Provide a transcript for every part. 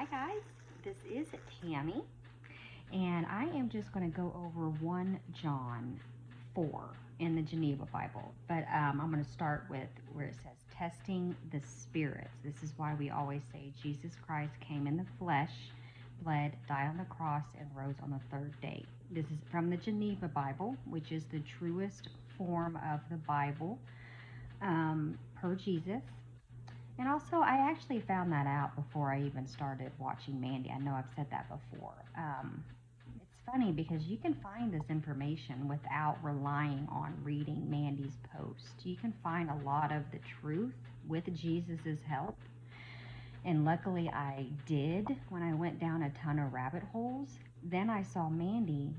Hi guys, this is Tammy, and I am just going to go over 1 John 4 in the Geneva Bible. But I'm going to start with where it says testing the spirits. This is why we always say Jesus Christ came in the flesh, bled, died on the cross, and rose on the third day. This is from the Geneva Bible, which is the truest form of the Bible per Jesus. And also, I actually found that out before I even started watching Mandy. I know I've said that before. It's funny because you can find this information without relying on reading Mandy's post. You can find a lot of the truth with Jesus's help. And luckily I did when I went down a ton of rabbit holes. Then I saw Mandy,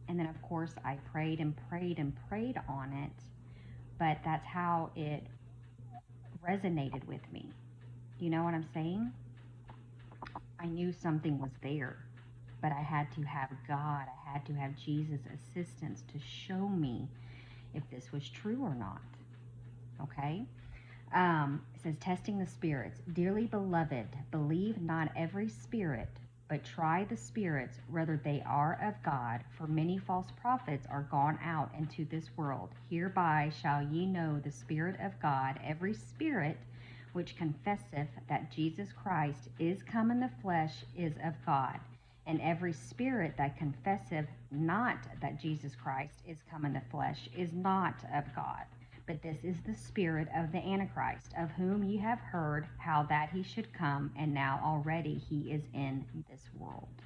and then of course I prayed and prayed and prayed on it. But that's how it resonated with me. You know what I'm saying? I knew something was there, but I had to have God, I had to have Jesus' assistance to show me if this was true or not. Okay? It says, testing the spirits. Dearly beloved, believe not every spirit, but try the spirits whether they are of God, for many false prophets are gone out into this world. Hereby shall ye know the Spirit of God. Every spirit which confesseth that Jesus Christ is come in the flesh is of God. And every spirit that confesseth not that Jesus Christ is come in the flesh is not of God. But this is the spirit of the Antichrist, of whom ye have heard how that he should come, and now already he is in this world.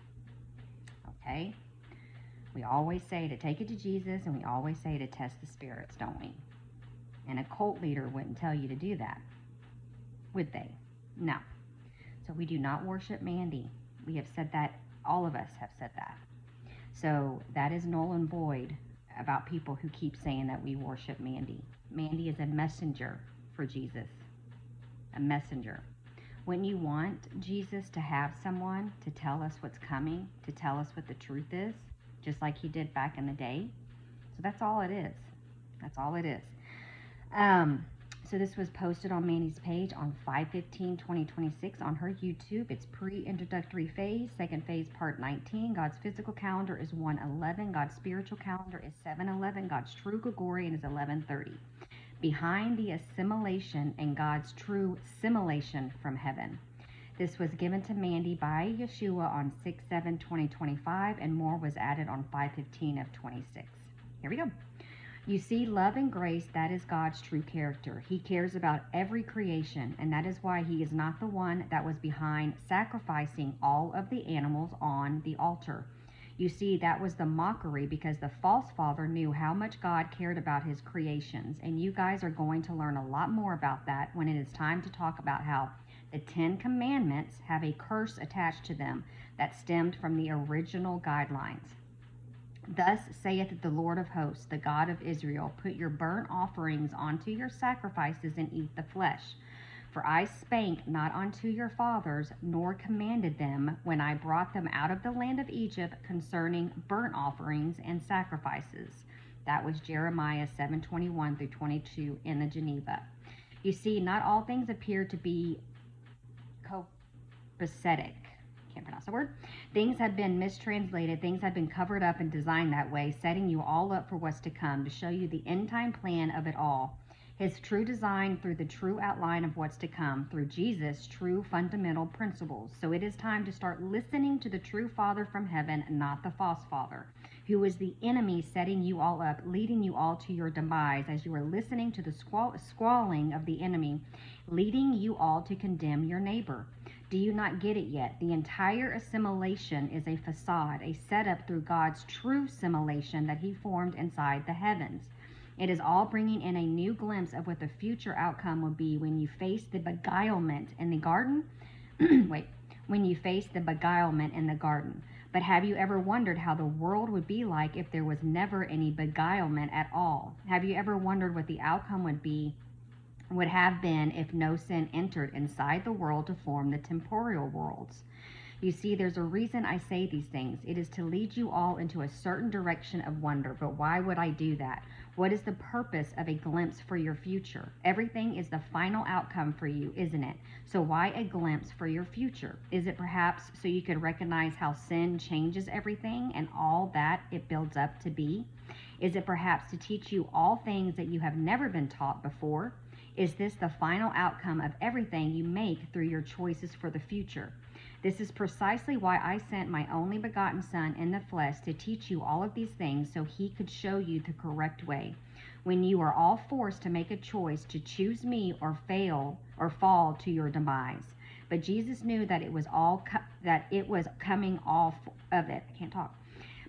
Okay? We always say to take it to Jesus, and we always say to test the spirits, don't we? And a cult leader wouldn't tell you to do that, would they? No. So we do not worship Mandy. We have said that, all of us have said that. So that is null and void about people who keep saying that we worship Mandy. Mandy is a messenger for Jesus. A messenger. Wouldn't you want Jesus to have someone to tell us what's coming, to tell us what the truth is, just like he did back in the day? So that's all it is. That's all it is. So this was posted on Mandy's page on 5/15/2026 on her YouTube. It's pre-introductory phase, second phase, part 19. God's physical calendar is 1/11. God's spiritual calendar is 7/11. God's true Gregorian is 11/30. Behind the assimilation and God's true simulation from heaven. This was given to Mandy by Yeshua on 6/7/2025, and more was added on 5/15/26. Here we go. You see, love and grace, that is God's true character. He cares about every creation, and that is why he is not the one that was behind sacrificing all of the animals on the altar. You see, that was the mockery because the false father knew how much God cared about his creations, and you guys are going to learn a lot more about that when it is time to talk about how the 10 Commandments have a curse attached to them that stemmed from the original guidelines. Thus saith the Lord of hosts, the God of Israel, put your burnt offerings onto your sacrifices and eat the flesh. For I spake not unto your fathers, nor commanded them, when I brought them out of the land of Egypt, concerning burnt offerings and sacrifices. That was Jeremiah 7:21-22 in the Geneva. You see, not all things appear to be copacetic. Can't pronounce the word. Things have been mistranslated. Things have been covered up and designed that way, setting you all up for what's to come, to show you the end time plan of it all. His true design through the true outline of what's to come, through Jesus' true fundamental principles. So it is time to start listening to the true Father from heaven, not the false father, who is the enemy setting you all up, leading you all to your demise as you are listening to the squalling of the enemy, leading you all to condemn your neighbor. Do you not get it yet? The entire assimilation is a facade, a setup through God's true simulation that he formed inside the heavens. It is all bringing in a new glimpse of what the future outcome will be when you face the beguilement in the garden. When you face the beguilement in the garden. But have you ever wondered how the world would be like if there was never any beguilement at all? Have you ever wondered what the outcome would have been if no sin entered inside the world to form the temporal worlds? You see, there's a reason I say these things. It is to lead you all into a certain direction of wonder. But why would I do that? What is the purpose of a glimpse for your future? Everything is the final outcome for you, isn't it? So why a glimpse for your future? Is it perhaps so you could recognize how sin changes everything and all that it builds up to be? Is it perhaps to teach you all things that you have never been taught before? Is this the final outcome of everything you make through your choices for the future? This is precisely why I sent my only begotten Son in the flesh to teach you all of these things so he could show you the correct way. When you are all forced to make a choice to choose me or fail or fall to your demise. But Jesus knew that it was coming off of it. I can't talk.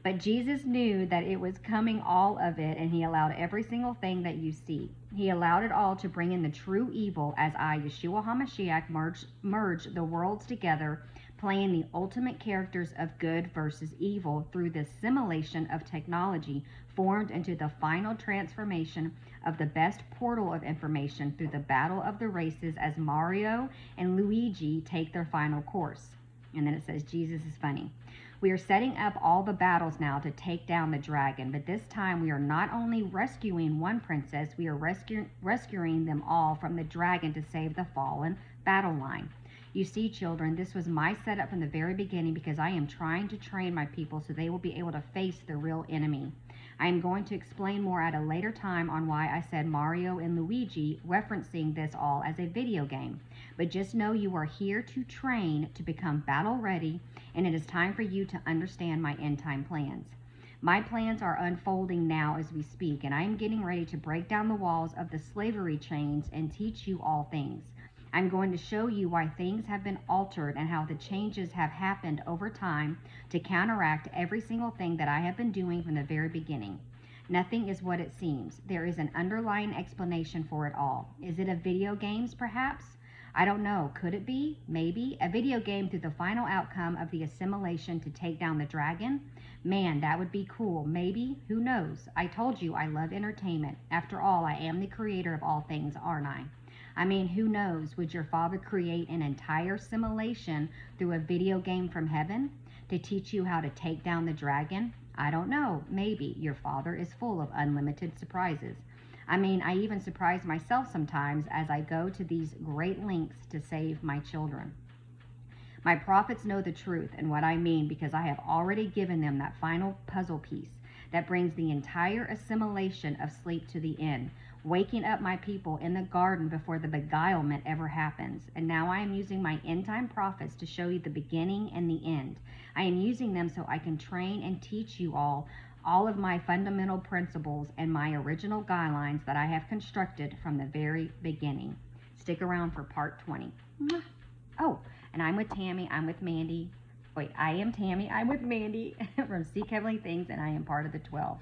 But Jesus knew that it was coming all of it, and he allowed every single thing that you see. He allowed it all to bring in the true evil as I, Yeshua HaMashiach, merge the worlds together, playing the ultimate characters of good versus evil through the simulation of technology formed into the final transformation of the best portal of information through the battle of the races as Mario and Luigi take their final course. And then it says, Jesus is funny. We are setting up all the battles now to take down the dragon, but this time we are not only rescuing one princess, we are rescuing them all from the dragon to save the fallen battle line. You see, children, this was my setup from the very beginning because I am trying to train my people so they will be able to face the real enemy. I am going to explain more at a later time on why I said Mario and Luigi, referencing this all as a video game. But just know you are here to train to become battle ready, and it is time for you to understand my end time plans. My plans are unfolding now as we speak, and I am getting ready to break down the walls of the slavery chains and teach you all things. I'm going to show you why things have been altered and how the changes have happened over time to counteract every single thing that I have been doing from the very beginning. Nothing is what it seems. There is an underlying explanation for it all. Is it a video games, perhaps? I don't know. Could it be? Maybe. A video game through the final outcome of the assimilation to take down the dragon? Man, that would be cool. Maybe. Who knows? I told you I love entertainment. After all, I am the creator of all things, aren't I? I mean, who knows? Would your father create an entire simulation through a video game from heaven to teach you how to take down the dragon? I don't know. Maybe. Your father is full of unlimited surprises. I mean, I even surprise myself sometimes as I go to these great lengths to save my children. My prophets know the truth and what I mean because I have already given them that final puzzle piece that brings the entire assimilation of sleep to the end, waking up my people in the garden before the beguilement ever happens. And now I am using my end-time prophets to show you the beginning and the end. I am using them so I can train and teach you all of my fundamental principles and my original guidelines that I have constructed from the very beginning. Stick around for part 20. Oh, and I'm with Tammy, I'm with Mandy. Wait, I am Tammy, I'm with Mandy from Seek Heavenly Things, and I am part of the 12.